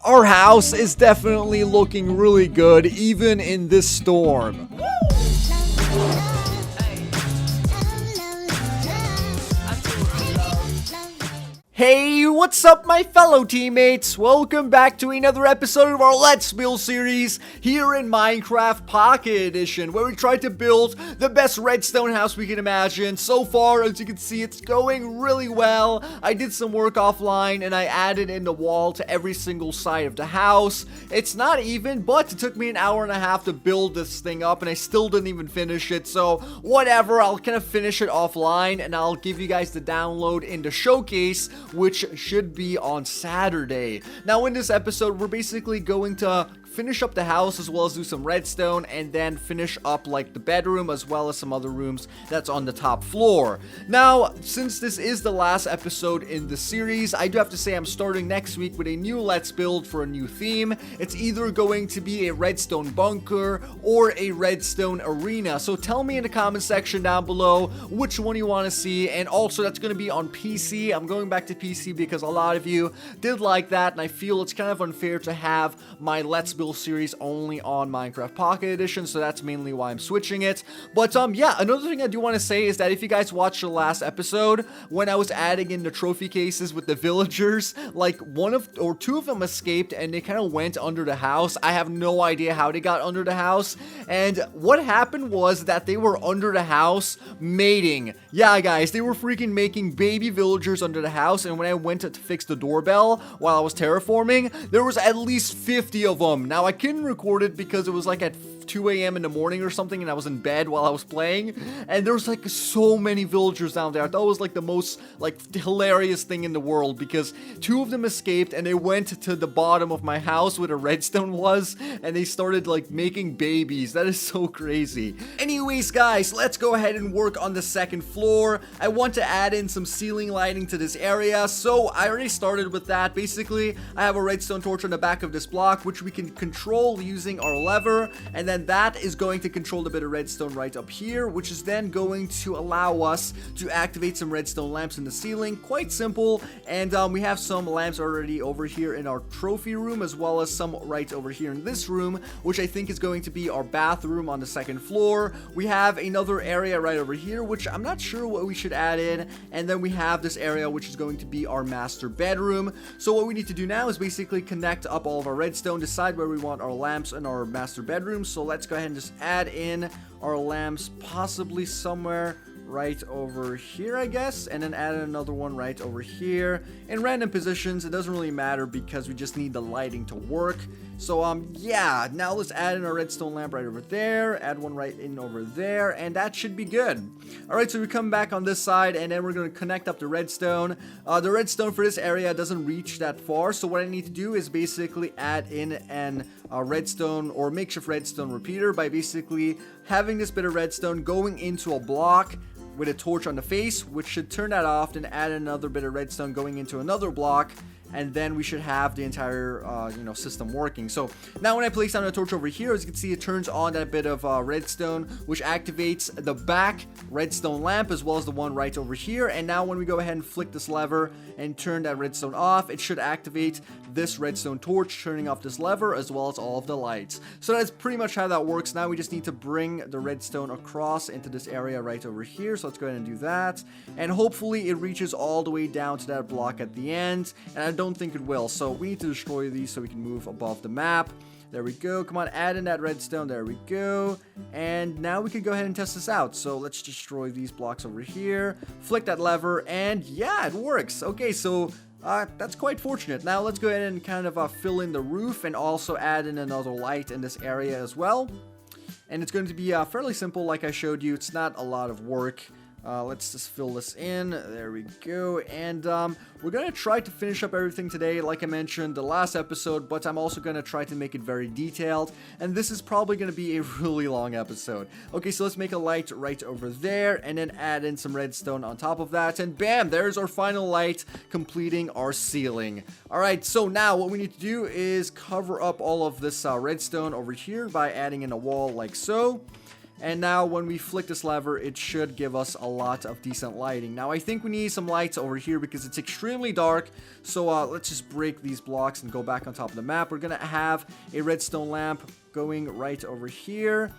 Our house is definitely looking really good, even in this storm. Hey, what's up my fellow teammates? Welcome back to another episode of our Let's Build series here in Minecraft Pocket Edition, where we try to build the best redstone house we can imagine. So far, as you can see, it's going really well. I did some work offline and I added in the wall to every single side of the house. It's not even, but it took me an hour and a half to build this thing up and I still didn't even finish it. So whatever, I'll kind of finish it offline and I'll give you guys the download in the showcase, which should be on Saturday. Now in this episode, we're basically going to finish up the house as well as do some redstone and then finish up like the bedroom as well as some other rooms that's on the top floor. Now, since this is the last episode in the series, I do have to say I'm starting next week with a new Let's Build for a new theme. It's either going to be a redstone bunker or a redstone arena. So tell me in the comment section down below which one you want to see, and also that's going to be on PC. I'm going back to PC because a lot of you did like that and I feel it's kind of unfair to have my Let's Build series only on Minecraft Pocket Edition, so that's mainly why I'm switching it. But yeah, another thing I do want to say is that if you guys watched the last episode when I was adding in the trophy cases with the villagers, like two of them escaped and they kind of went under the house. I have no idea how they got under the house, and what happened was that they were under the house mating. Yeah guys, they were freaking making baby villagers under the house, and when I went to fix the doorbell while I was terraforming, there was at least 50 of them. Now I couldn't record it because it was like at 2 a.m. in the morning or something and I was in bed while I was playing, and there was like so many villagers down there. I thought it was like the most like hilarious thing in the world because two of them escaped and they went to the bottom of my house where the redstone was and they started like making babies. That is so crazy. Anyways guys, let's go ahead and work on the second floor. I want to add in some ceiling lighting to this area, so I already started with that. Basically, I have a redstone torch on the back of this block which we can control using our lever, and then that is going to control a bit of redstone right up here, which is then going to allow us to activate some redstone lamps in the ceiling. Quite simple. And we have some lamps already over here in our trophy room, as well as some right over here in this room, which I think is going to be our bathroom on the second floor. We have another area right over here, which I'm not sure what we should add in, and then we have this area which is going to be our master bedroom. So what we need to do now is basically connect up all of our redstone, decide where we want our lamps in our master bedroom. So let's go ahead and just add in our lamps possibly somewhere right over here, I guess, and then add another one right over here in random positions. It doesn't really matter because we just need the lighting to work. So yeah, now let's add in our redstone lamp right over there, add one right in over there, and that should be good. Alright, so we come back on this side and then we're going to connect up the redstone. The redstone for this area doesn't reach that far, so what I need to do is basically add in an redstone or makeshift redstone repeater by basically having this bit of redstone going into a block with a torch on the face, which should turn that off, then add another bit of redstone going into another block, and then we should have the entire system working. So now when I place down a torch over here, as you can see, it turns on that bit of redstone, which activates the back redstone lamp as well as the one right over here. And now when we go ahead and flick this lever and turn that redstone off, it should activate this redstone torch, turning off this lever as well as all of the lights. So that's pretty much how that works. Now we just need to bring the redstone across into this area right over here. So let's go ahead and do that, and hopefully it reaches all the way down to that block at the end, and I don't think it will, so we need to destroy these so we can move above the map. There we go. Come on, add in that redstone. There we go. And now we can go ahead and test this out. So let's destroy these blocks over here, flick that lever, and yeah, it works. Okay, so that's quite fortunate. Now let's go ahead and kind of fill in the roof and also add in another light in this area as well. And it's going to be fairly simple like I showed you. It's not a lot of work. Let's just fill this in. There we go. And we're going to try to finish up everything today, like I mentioned the last episode, but I'm also going to try to make it very detailed. And this is probably going to be a really long episode. Okay, so let's make a light right over there and then add in some redstone on top of that. And bam, there's our final light completing our ceiling. All right, so now what we need to do is cover up all of this redstone over here by adding in a wall like so. And now when we flick this lever, it should give us a lot of decent lighting. Now I think we need some lights over here because it's extremely dark. So let's just break these blocks and go back on top of the map. We're gonna have a redstone lamp going right over here.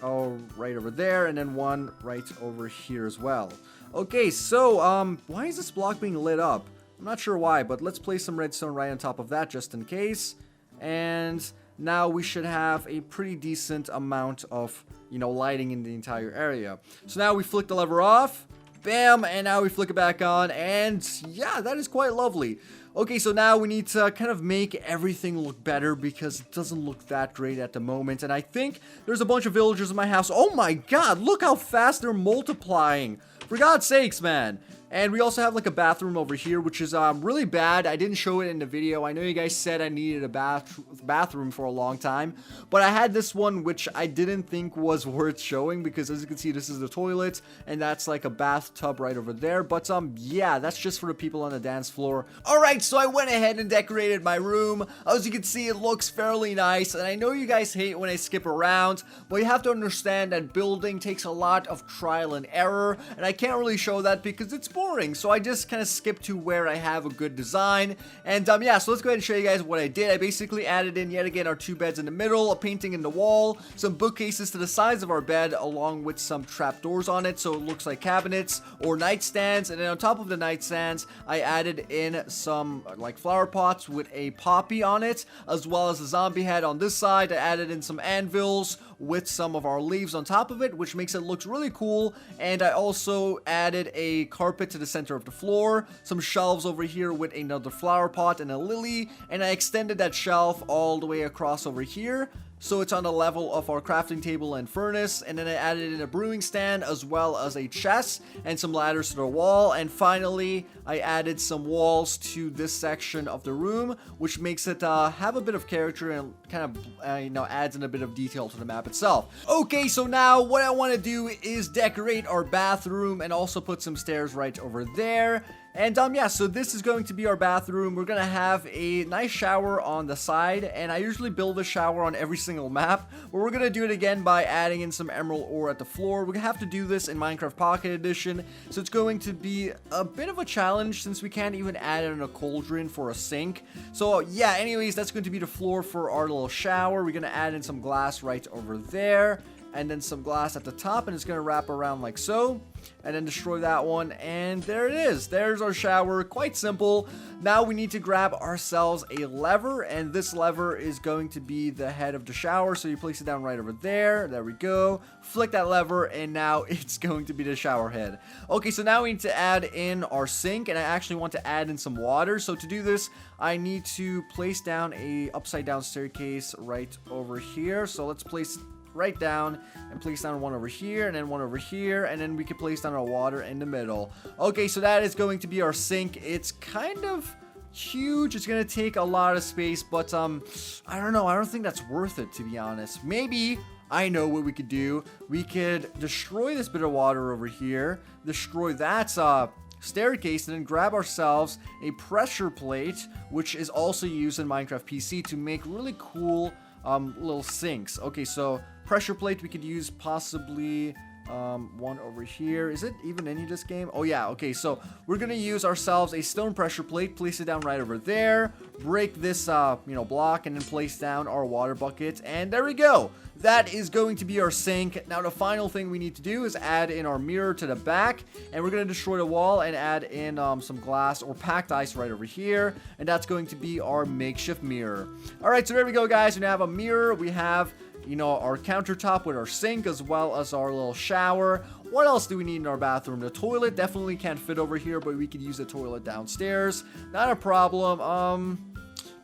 Oh, right over there, and then one right over here as well. Okay, so why is this block being lit up? I'm not sure why, but let's place some redstone right on top of that just in case. And now we should have a pretty decent amount of, lighting in the entire area. So now we flick the lever off, bam, and now we flick it back on, and yeah, that is quite lovely. Okay, so now we need to kind of make everything look better because it doesn't look that great at the moment. And I think there's a bunch of villagers in my house. Oh my god, look how fast they're multiplying. For God's sakes, man. And we also have like a bathroom over here, which is really bad. I didn't show it in the video. I know you guys said I needed a bathroom for a long time, but I had this one which I didn't think was worth showing because as you can see, this is the toilet and that's like a bathtub right over there. But yeah, that's just for the people on the dance floor. All right, so I went ahead and decorated my room. As you can see, it looks fairly nice, and I know you guys hate when I skip around, but you have to understand that building takes a lot of trial and error, and I can't really show that because it's boring, so I just kind of skip to where I have a good design. And yeah, so let's go ahead and show you guys what I did. I basically added in yet again our two beds in the middle, a painting in the wall, some bookcases to the sides of our bed along with some trapdoors on it so it looks like cabinets or nightstands. And then on top of the nightstands, I added in some like flower pots with a poppy on it, as well as a zombie head on this side. I added in some anvils with some of our leaves on top of it, which makes it look really cool. And I also added a carpet to the center of the floor, some shelves over here with another flower pot and a lily, and I extended that shelf all the way across over here so it's on the level of our crafting table and furnace. And then I added in a brewing stand as well as a chest and some ladders to the wall. And finally, I added some walls to this section of the room, which makes it have a bit of character and kind of adds in a bit of detail to the map itself. Okay, so now what I want to do is decorate our bathroom and also put some stairs right over there. And yeah, so this is going to be our bathroom. We're gonna have a nice shower on the side, and I usually build a shower on every single map, but we're gonna do it again by adding in some emerald ore at the floor. We're gonna have to do this in Minecraft Pocket Edition, so it's going to be a bit of a challenge since we can't even add in a cauldron for a sink. So yeah, anyways, that's going to be the floor for our little shower. We're gonna add in some glass right over there, and then some glass at the top, and it's gonna wrap around like so, and then destroy that one, and there it is. There's our shower. Quite simple. Now we need to grab ourselves a lever, and this lever is going to be the head of the shower, so you place it down right over there. There we go. Flick that lever, and now it's going to be the shower head. Okay, so now we need to add in our sink, and I actually want to add in some water. So to do this, I need to place down a upside down staircase right over here. So let's place right down and place down one over here and then one over here, and then we can place down our water in the middle. Okay, so that is going to be our sink. It's kind of huge. It's gonna take a lot of space, but I don't know, I don't think that's worth it, to be honest. Maybe I know what we could do. We could destroy this bit of water over here, destroy that staircase, and then grab ourselves a pressure plate, which is also used in Minecraft PC to make really cool little sinks. Okay, so pressure plate, we could use possibly one over here. Is it even in this game? Oh yeah, okay, so we're gonna use ourselves a stone pressure plate, place it down right over there, break this block, and then place down our water bucket, and there we go. That is going to be our sink. Now the final thing we need to do is add in our mirror to the back, and we're gonna destroy the wall and add in some glass or packed ice right over here, and that's going to be our makeshift mirror. All right, so there we go, guys. We have a mirror. We have our countertop with our sink, as well as our little shower. What else do we need in our bathroom? The toilet definitely can't fit over here, but we could use the toilet downstairs. Not a problem.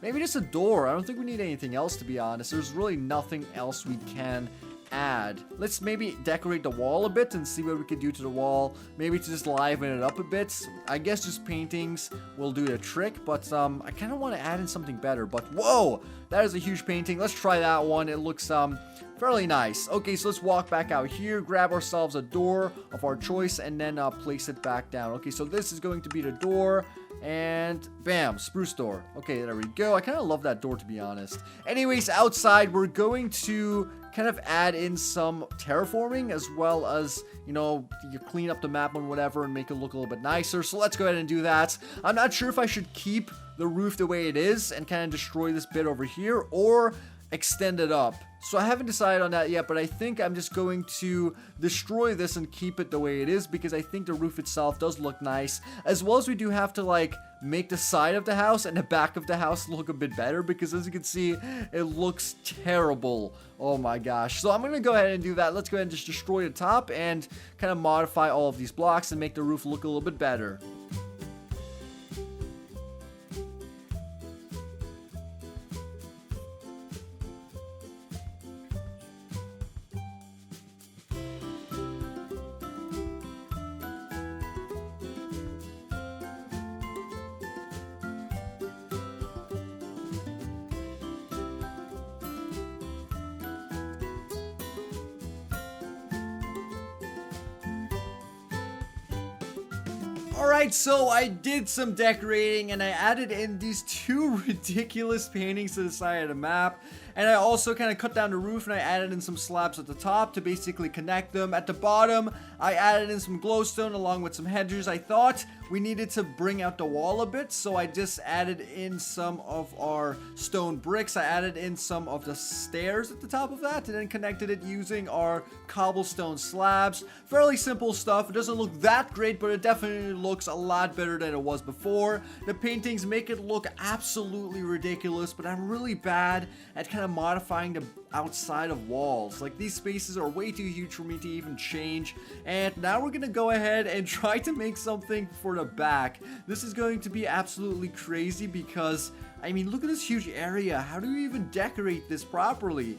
Maybe just a door. I don't think we need anything else, to be honest. There's really nothing else we can add. Let's maybe decorate the wall a bit and see what we can do to the wall. Maybe to just liven it up a bit. I guess just paintings will do the trick, but I kind of want to add in something better. But whoa, that is a huge painting. Let's try that one. It looks fairly nice. Okay, so let's walk back out here, grab ourselves a door of our choice, and then place it back down. Okay, so this is going to be the door. And bam, spruce door. Okay, there we go. I kind of love that door, to be honest. Anyways, outside, we're going to kind of add in some terraforming, as well as, you know, you clean up the map and whatever and make it look a little bit nicer. So let's go ahead and do that. I'm not sure if I should keep the roof the way it is and kind of destroy this bit over here, or extend it up. So I haven't decided on that yet, but I think I'm just going to destroy this and keep it the way it is, because I think the roof itself does look nice, as well as we do have to like make the side of the house and the back of the house look a bit better, because as you can see, it looks terrible. Oh my gosh. So I'm gonna go ahead and do that. Let's go ahead and just destroy the top and kind of modify all of these blocks and make the roof look a little bit better. Alright, so I did some decorating and I added in these two ridiculous paintings to the side of the map. And I also kind of cut down the roof and I added in some slabs at the top to basically connect them. At the bottom, I added in some glowstone along with some hedges. I thought we needed to bring out the wall a bit, so I just added in some of our stone bricks. I added in some of the stairs at the top of that and then connected it using our cobblestone slabs. Fairly simple stuff. It doesn't look that great, but it definitely looks a lot better than it was before. The paintings make it look absolutely ridiculous, but I'm really bad at kind of modifying the outside of walls. Like, these spaces are way too huge for me to even change. And now we're gonna go ahead and try to make something for the back. This is going to be absolutely crazy because, I mean, look at this huge area. How do you even decorate this properly?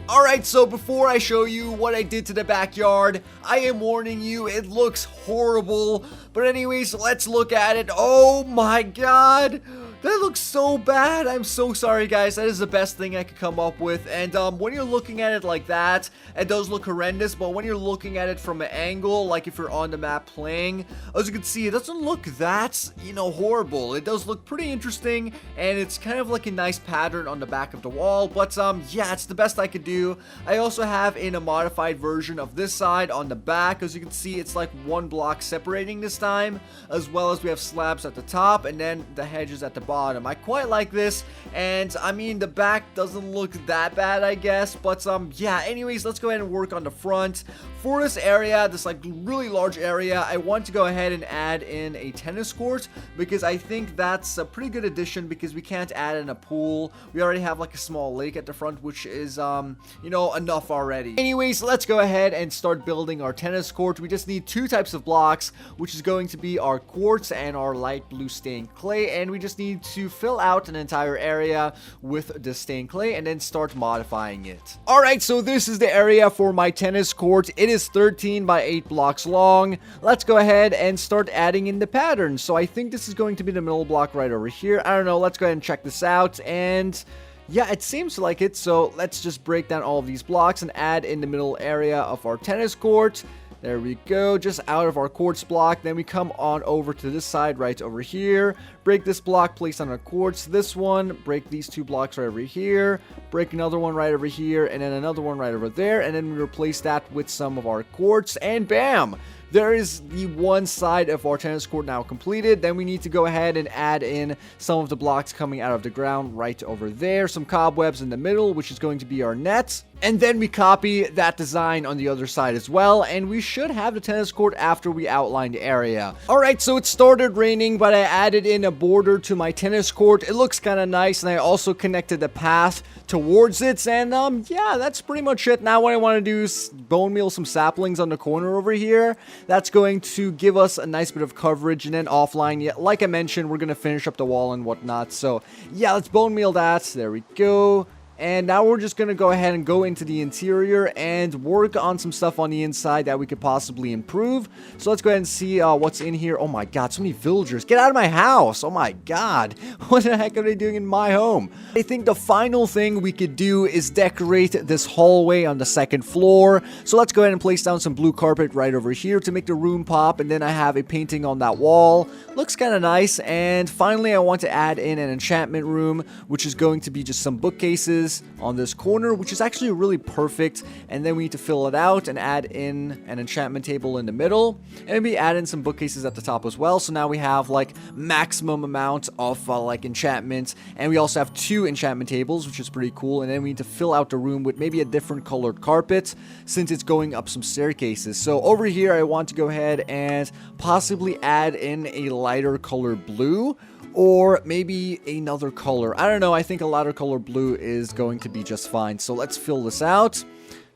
Alright, so before I show you what I did to the backyard, I am warning you, it looks horrible. But anyways, let's look at it. Oh my god! That looks so bad. I'm so sorry, guys. That is the best thing I could come up with. And when you're looking at it like that, it does look horrendous. But when you're looking at it from an angle, like if you're on the map playing, as you can see, it doesn't look that, you know, horrible. It does look pretty interesting, and it's kind of like a nice pattern on the back of the wall. But yeah, it's the best I could do. I also have in a modified version of this side on the back. As you can see, it's like one block separating this time, as well as we have slabs at the top and then the hedges at the bottom. I quite like this, and I mean, the back doesn't look that bad, I guess. But yeah, anyways, let's go ahead and work on the front. For this area, this like really large area, I want to go ahead and add in a tennis court, because I think that's a pretty good addition, because we can't add in a pool. We already have like a small lake at the front, which is you know, enough already. Anyways, let's go ahead and start building our tennis court. We just need two types of blocks, which is going to be our quartz and our light blue stained clay, and we just need to fill out an entire area with the stained clay and then start modifying it. Alright, so this is the area for my tennis court. It is 13 by 8 blocks long. Let's go ahead and start adding in the pattern. So I think this is going to be the middle block right over here. I don't know, let's go ahead and check this out. And yeah, it seems like it. So let's just break down all of these blocks and add in the middle area of our tennis court. There we go, just out of our quartz block. Then we come on over to this side right over here. Break this block, place on our quartz. This one, break these two blocks right over here. Break another one right over here, and then another one right over there. And then we replace that with some of our quartz, and bam! there is the one side of our tennis court now completed. Then we need to go ahead and add in some of the blocks coming out of the ground right over there. Some cobwebs in the middle, which is going to be our net. And then we copy that design on the other side as well, and we should have the tennis court after we outline the area. Alright, so it started raining, but I added in a border to my tennis court. It looks kind of nice, and I also connected the path towards it, and yeah, that's pretty much it. Now what I want to do is bone meal some saplings on the corner over here. That's going to give us a nice bit of coverage, and then offline, yeah, like I mentioned, we're going to finish up the wall and whatnot. So yeah, let's bone meal that. There we go. And now we're just going to go ahead and go into the interior and work on some stuff on the inside that we could possibly improve. So let's go ahead and see what's in here. Oh my god, so many villagers. Get out of my house. Oh my god. What the heck are they doing in my home? I think the final thing we could do is decorate this hallway on the second floor. So let's go ahead and place down some blue carpet right over here to make the room pop. And then I have a painting on that wall. Looks kind of nice. And finally, I want to add in an enchantment room, which is going to be just some bookcases on this corner, which is actually really perfect. And then we need to fill it out and add in an enchantment table in the middle, and maybe add in some bookcases at the top as well. So now we have like maximum amount of like enchantments, and we also have 2 enchantment tables, which is pretty cool. And then we need to fill out the room with maybe a different colored carpet since it's going up some staircases. So over here I want to go ahead and possibly add in a lighter color blue, or maybe another color. I don't know. I think a lighter color blue is going to be just fine. So let's fill this out.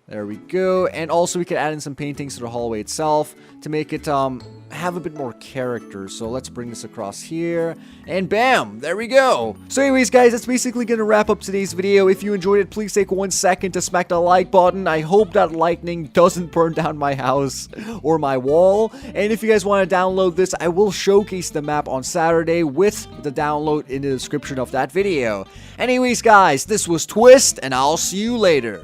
There we go. And also we could add in some paintings to the hallway itself to make it have a bit more character. So let's bring this across here, and bam, there we go. So anyways guys, that's basically gonna wrap up today's video. If you enjoyed it, please take 1 second to smack the like button. I hope that lightning doesn't burn down my house or my wall. And if you guys want to download this, I will showcase the map on Saturday with the download in the description of that video. Anyways guys, this was Twiistz, and I'll see you later.